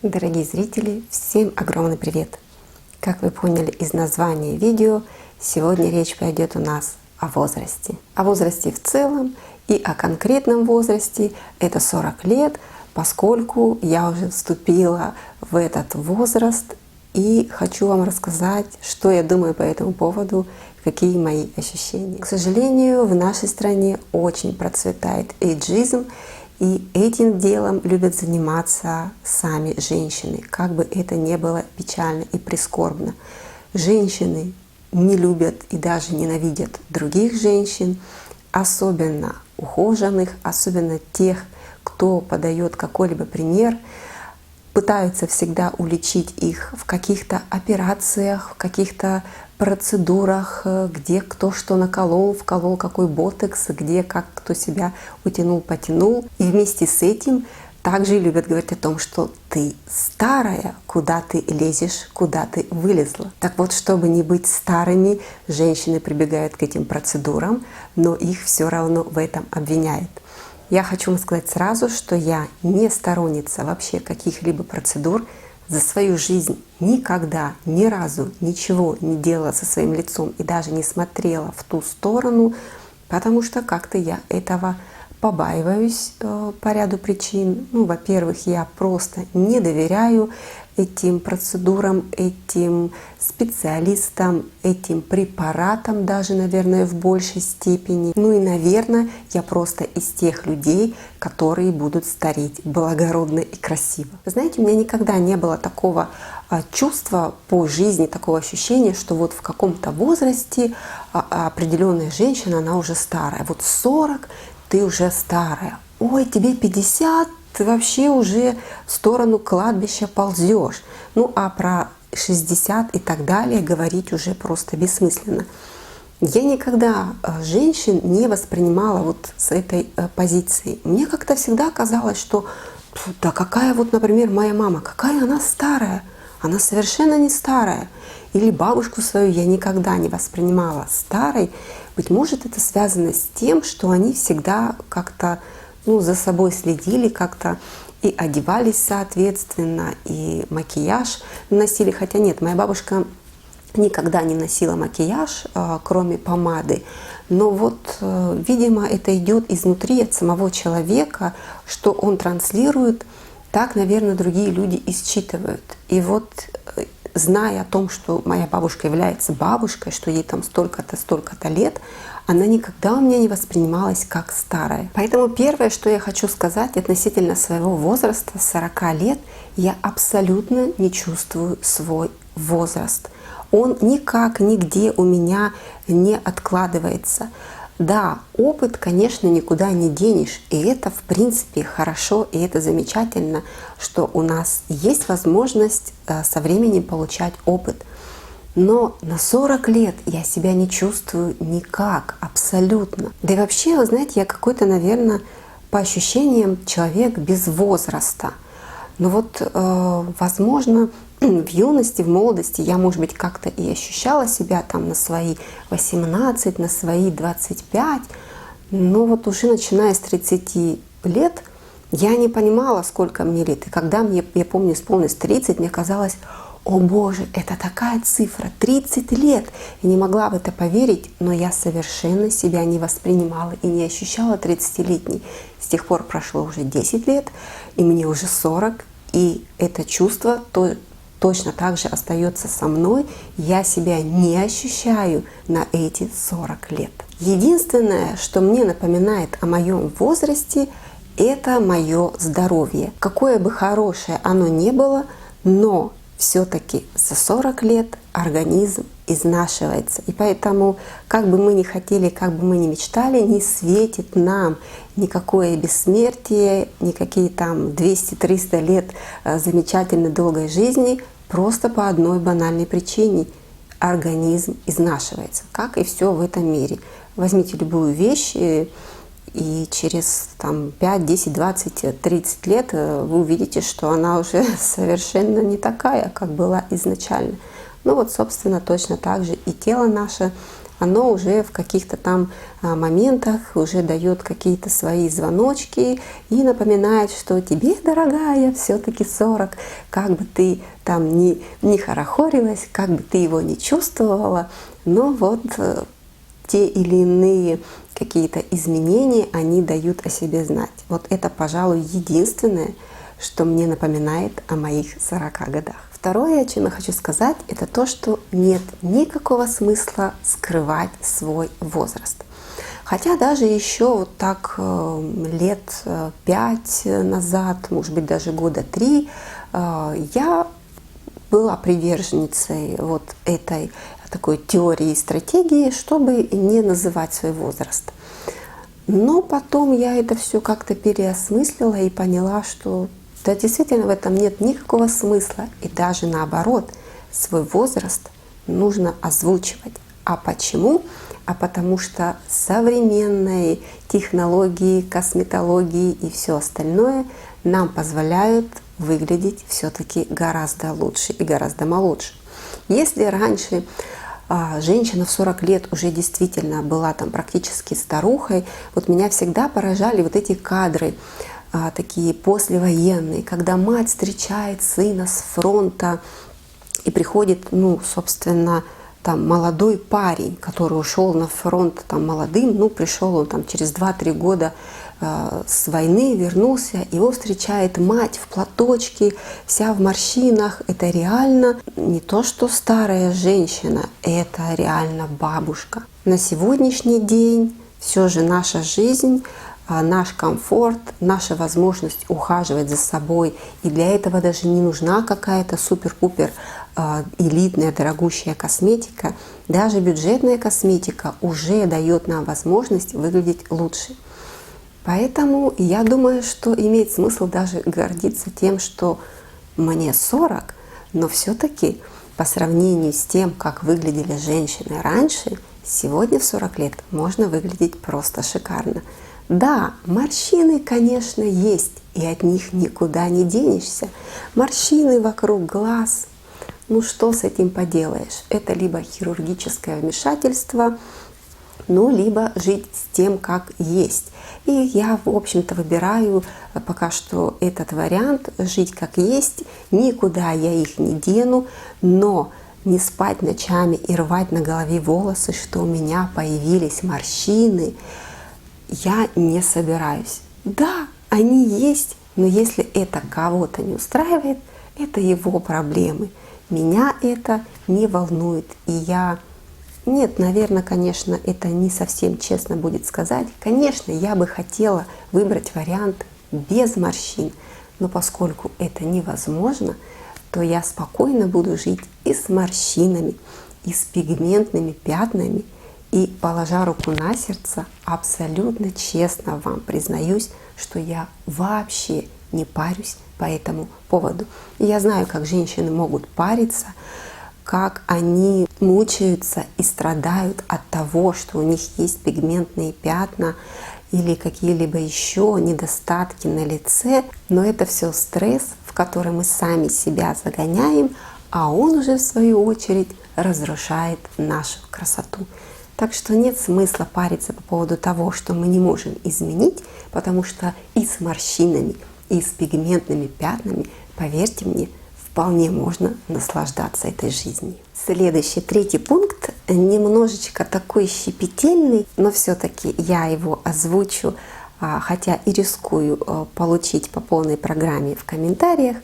Дорогие зрители, всем огромный привет! Как вы поняли из названия видео, сегодня речь пойдет у нас о возрасте. О возрасте в целом и о конкретном возрасте. Это 40 лет, поскольку я уже вступила в этот возраст и хочу вам рассказать, что я думаю по этому поводу, какие мои ощущения. К сожалению, в нашей стране очень процветает эйджизм, и этим делом любят заниматься сами женщины, как бы это ни было печально и прискорбно. Женщины не любят и даже ненавидят других женщин, особенно ухоженных, особенно тех, кто подает какой-либо пример, пытаются всегда уличить их в каких-то операциях, в каких-то процедурах, где кто что наколол, вколол какой ботокс, где как кто себя утянул, потянул. И вместе с этим также любят говорить о том, что ты старая, куда ты лезешь, куда ты вылезла. Так вот, чтобы не быть старыми, женщины прибегают к этим процедурам, но их все равно в этом обвиняют. Я хочу вам сказать сразу, что я не сторонница вообще каких-либо процедур. За свою жизнь никогда, ни разу ничего не делала со своим лицом и даже не смотрела в ту сторону, потому что как-то я этого побаиваюсь по ряду причин. Во-первых, я просто не доверяю этим процедурам, этим специалистам, этим препаратам даже, наверное, в большей степени. И, наверное, я просто из тех людей, которые будут стареть благородно и красиво. Вы знаете, у меня никогда не было такого чувства по жизни, такого ощущения, что вот в каком-то возрасте определенная женщина, она уже старая. Вот 40 ты уже старая. Ой, тебе 50, ты вообще уже в сторону кладбища ползешь. А про 60 и так далее говорить уже просто бессмысленно. Я никогда женщин не воспринимала вот с этой позиции. Мне как-то всегда казалось, что да какая вот, например, моя мама, какая она старая. Она совершенно не старая. Или бабушку свою я никогда не воспринимала старой. Быть может, это связано с тем, что они всегда как-то за собой следили, как-то и одевались соответственно, и макияж носили. Хотя нет, моя бабушка никогда не носила макияж, кроме помады. Но видимо, это идет изнутри от самого человека, что он транслирует, так, наверное, другие люди и считывают. И зная о том, что моя бабушка является бабушкой, что ей там столько-то, столько-то лет, она никогда у меня не воспринималась как старая. Поэтому первое, что я хочу сказать относительно своего возраста, 40 лет, я абсолютно не чувствую свой возраст. Он никак, нигде у меня не откладывается. Да, опыт, конечно, никуда не денешь, и это, в принципе, хорошо, и это замечательно, что у нас есть возможность со временем получать опыт. Но на 40 лет я себя не чувствую никак, абсолютно. Да и вообще, вы знаете, я какой-то, наверное, по ощущениям человек без возраста. Но возможно, в юности, в молодости я, может быть, как-то и ощущала себя там на свои 18, на свои 25. Но уже начиная с 30 лет я не понимала, сколько мне лет. И когда мне, я помню, исполнилось 30, мне казалось, о боже, это такая цифра, 30 лет. Я не могла в это поверить, но я совершенно себя не воспринимала и не ощущала 30-летней. С тех пор прошло уже 10 лет, и мне уже 40, и это чувство точно так же остается со мной. Я себя не ощущаю на эти 40 лет. Единственное, что мне напоминает о моем возрасте, это мое здоровье. Какое бы хорошее оно ни было, но все-таки за 40 лет организм изнашивается. И поэтому, как бы мы ни хотели, как бы мы ни мечтали, не светит нам никакое бессмертие, никакие там 200-300 лет замечательной долгой жизни, просто по одной банальной причине. Организм изнашивается, как и все в этом мире. Возьмите любую вещь, и через 5, 10, 20, 30 лет вы увидите, что она уже совершенно не такая, как была изначально. Ну вот, собственно, точно так же и тело наше, оно уже в каких-то там моментах уже дает какие-то свои звоночки и напоминает, что тебе, дорогая, все-таки 40, как бы ты там не хорохорилась, как бы ты его не чувствовала, но вот те или иные какие-то изменения, они дают о себе знать. Вот это, пожалуй, единственное, что мне напоминает о моих 40 годах. Второе, о чем я хочу сказать, это то, что нет никакого смысла скрывать свой возраст. Хотя даже еще вот так лет 5 назад, может быть, даже года 3, я была приверженницей вот этой такой теории и стратегии, чтобы не называть свой возраст. Но потом я это все как-то переосмыслила и поняла, что да, действительно в этом нет никакого смысла. И даже наоборот, свой возраст нужно озвучивать. А почему? А потому что современные технологии, косметологии и все остальное нам позволяют выглядеть все-таки гораздо лучше и гораздо моложе. Если раньше женщина в 40 лет уже действительно была там практически старухой, вот меня всегда поражали вот эти кадры, такие послевоенные, когда мать встречает сына с фронта и приходит, ну, собственно, там молодой парень, который ушел на фронт там молодым, ну, пришел он там через 2-3 года с войны, вернулся, его встречает мать в платочке, вся в морщинах. Это реально не то, что старая женщина, это реально бабушка. На сегодняшний день все же наша жизнь, наш комфорт, наша возможность ухаживать за собой. И для этого даже не нужна какая-то супер-пупер элитная, дорогущая косметика. Даже бюджетная косметика уже дает нам возможность выглядеть лучше. Поэтому я думаю, что имеет смысл даже гордиться тем, что мне 40, но все-таки по сравнению с тем, как выглядели женщины раньше, сегодня в 40 лет можно выглядеть просто шикарно. Да, морщины, конечно, есть, и от них никуда не денешься. Морщины вокруг глаз. Ну что с этим поделаешь? Это либо хирургическое вмешательство, ну, либо жить с тем, как есть. И я, в общем-то, выбираю пока что этот вариант, жить как есть. Никуда я их не дену, но не спать ночами и рвать на голове волосы, что у меня появились морщины, я не собираюсь. Да, они есть, но если это кого-то не устраивает, это его проблемы. Меня это не волнует, и я... Нет, наверное, конечно, это не совсем честно будет сказать. Конечно, я бы хотела выбрать вариант без морщин, но поскольку это невозможно, то я спокойно буду жить и с морщинами, и с пигментными пятнами, и, положа руку на сердце, абсолютно честно вам признаюсь, что я вообще не парюсь по этому поводу. И я знаю, как женщины могут париться, как они мучаются и страдают от того, что у них есть пигментные пятна или какие-либо еще недостатки на лице. Но это все стресс, в который мы сами себя загоняем, а он уже в свою очередь разрушает нашу красоту. Так что нет смысла париться по поводу того, что мы не можем изменить, потому что и с морщинами, и с пигментными пятнами, поверьте мне, вполне можно наслаждаться этой жизнью. Следующий, 3-й пункт, немножечко такой щепетильный, но все-таки я его озвучу, хотя и рискую получить по полной программе в комментариях,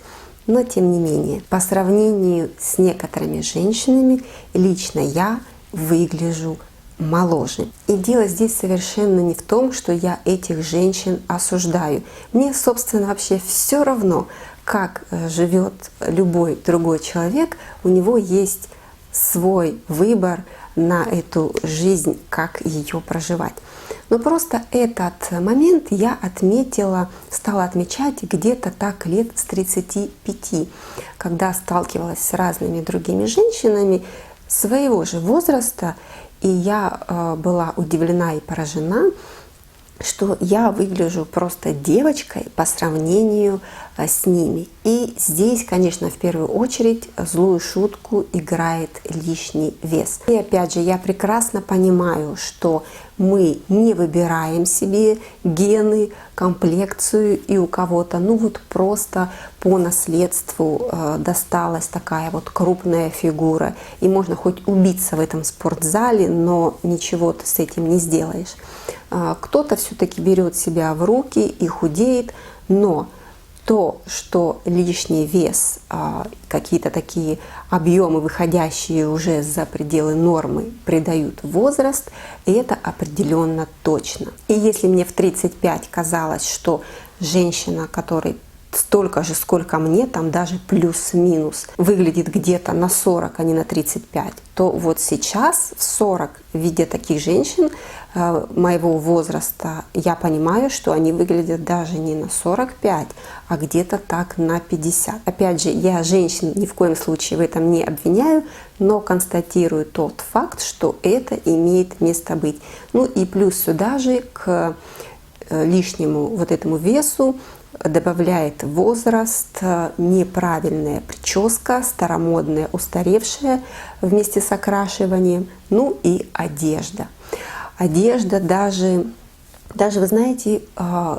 но тем не менее, по сравнению с некоторыми женщинами, лично я выгляжу моложе. И дело здесь совершенно не в том, что я этих женщин осуждаю. Мне, собственно, вообще все равно, как живет любой другой человек. У него есть свой выбор на эту жизнь, как ее проживать. Но просто этот момент я отметила, стала отмечать где-то так лет с 35, когда сталкивалась с разными другими женщинами своего же возраста, и я была удивлена и поражена, что я выгляжу просто девочкой по сравнению с ними. И здесь, конечно, в первую очередь злую шутку играет лишний вес. И опять же, я прекрасно понимаю, что мы не выбираем себе гены, комплекцию, и у кого-то, ну вот просто по наследству досталась такая вот крупная фигура, и можно хоть убиться в этом спортзале, но ничего ты с этим не сделаешь. Кто-то все-таки берет себя в руки и худеет, но то, что лишний вес, какие-то такие объемы, выходящие уже за пределы нормы, придают возраст, это определенно точно. И если мне в 35 казалось, что женщина, которой столько же, сколько мне, там даже плюс-минус, выглядит где-то на 40, а не на 35, то вот сейчас в 40, видя таких женщин моего возраста, я понимаю, что они выглядят даже не на 45, а где-то так на 50. Опять же, я женщин ни в коем случае в этом не обвиняю, но констатирую тот факт, что это имеет место быть. Ну и плюс сюда же к лишнему вот этому весу добавляет возраст, неправильная прическа, старомодная, устаревшая вместе с окрашиванием, ну и одежда. Одежда даже вы знаете,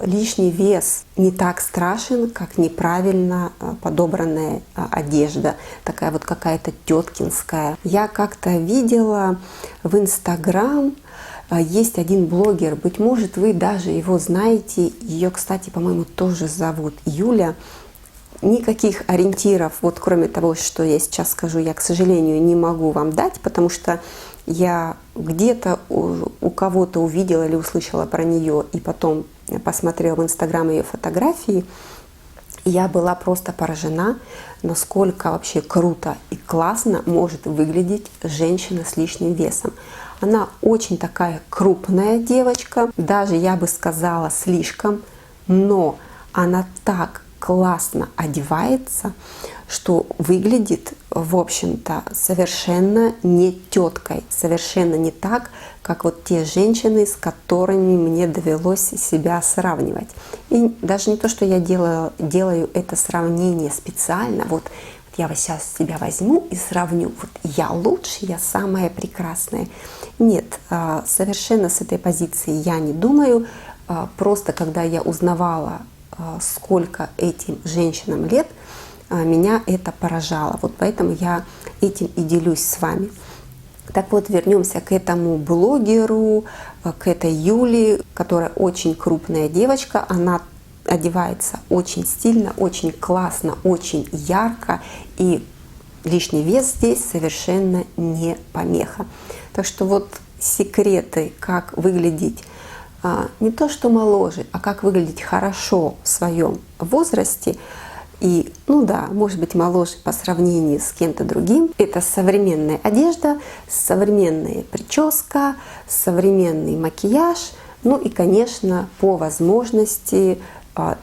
лишний вес не так страшен, как неправильно подобранная одежда, такая вот какая-то теткинская. Я как-то видела в Инстаграм, есть один блогер, быть может, вы даже его знаете, ее, кстати, по-моему, тоже зовут Юля. Никаких ориентиров, вот кроме того, что я сейчас скажу, я, к сожалению, не могу вам дать, потому что я где-то у кого-то увидела или услышала про нее, и потом посмотрела в Инстаграм ее фотографии, и я была просто поражена, насколько вообще круто и классно может выглядеть женщина с лишним весом. Она очень такая крупная девочка, даже я бы сказала слишком, но она так классно одевается, что выглядит, в общем-то, совершенно не теткой, совершенно не так, как вот те женщины, с которыми мне довелось себя сравнивать. И даже не то, что я делаю это сравнение специально, вот я вот сейчас себя возьму и сравню, вот я лучше, я самая прекрасная. Нет, совершенно с этой позиции я не думаю. Просто когда я узнавала, сколько этим женщинам лет, меня это поражало. Вот поэтому я этим и делюсь с вами. Так вот, вернемся к этому блогеру, к этой Юле, которая очень крупная девочка. Она одевается очень стильно, очень классно, очень ярко, и лишний вес здесь совершенно не помеха. Так что вот секреты, как выглядеть не то что моложе, а как выглядеть хорошо в своем возрасте, и, ну да, может быть, моложе по сравнению с кем-то другим, это современная одежда, современная прическа, современный макияж, ну и, конечно, по возможности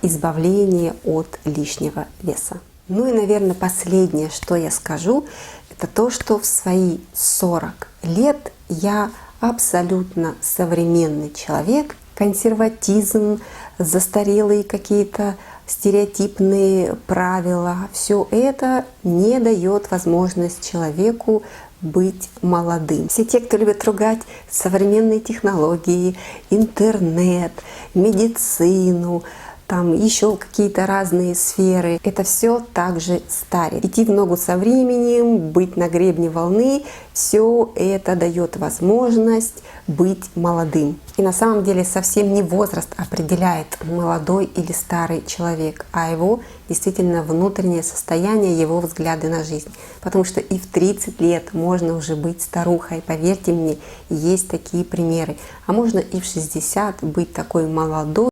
избавление от лишнего веса. Ну и, наверное, последнее, что я скажу, это то, что в свои 40 лет я абсолютно современный человек. Консерватизм, застарелые какие-то стереотипные правила, все это не дает возможность человеку быть молодым. Все те, кто любит ругать современные технологии, интернет, медицину, там еще какие-то разные сферы, это все также старит. Идти в ногу со временем, быть на гребне волны, все это дает возможность быть молодым. И на самом деле совсем не возраст определяет, молодой или старый человек, а его действительно внутреннее состояние, его взгляды на жизнь. Потому что и в 30 лет можно уже быть старухой, поверьте мне, есть такие примеры. А можно и в 60 быть такой молодой,